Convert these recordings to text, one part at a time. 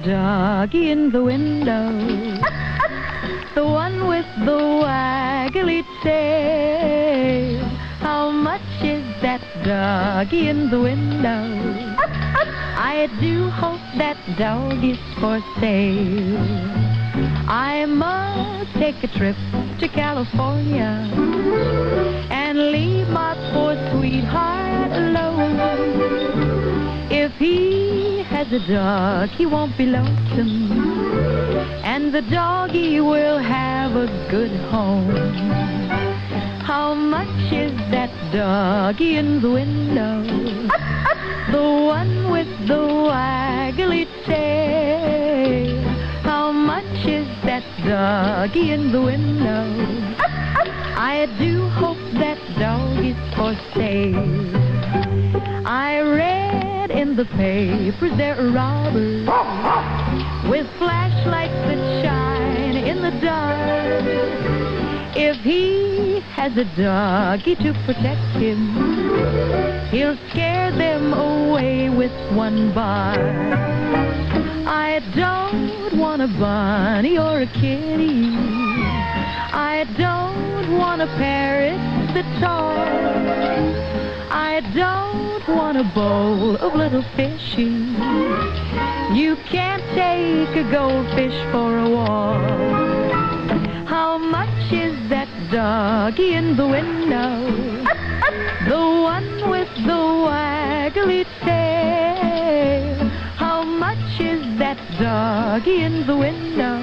doggy in the window? The one with the waggly tail. How much is that doggy in the window? I do hope that dog is for sale. I must take a trip to California and leave my poor sweetheart alone. If he has a dog, he won't be lonesome, and the doggy will have a good home. How much is that doggy in the window? The one with the waggly tail. How much is that doggy in the window? I do hope that dog is for sale. I read in the papers there are robbers with flashlights that shine in the dark. If he has a doggy to protect him, he'll scare them away with one bark. I don't want a bunny or a kitty. I don't want a parrot that talks. I don't want a bowl of little fishies. You can't take a goldfish for a walk. How much is that doggy in the window? The one with the waggly tail. How much is that doggy in the window?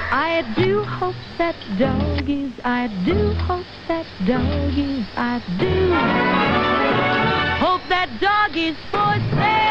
I do hope that doggies, I do hope that doggies, I do hope that doggies for sale.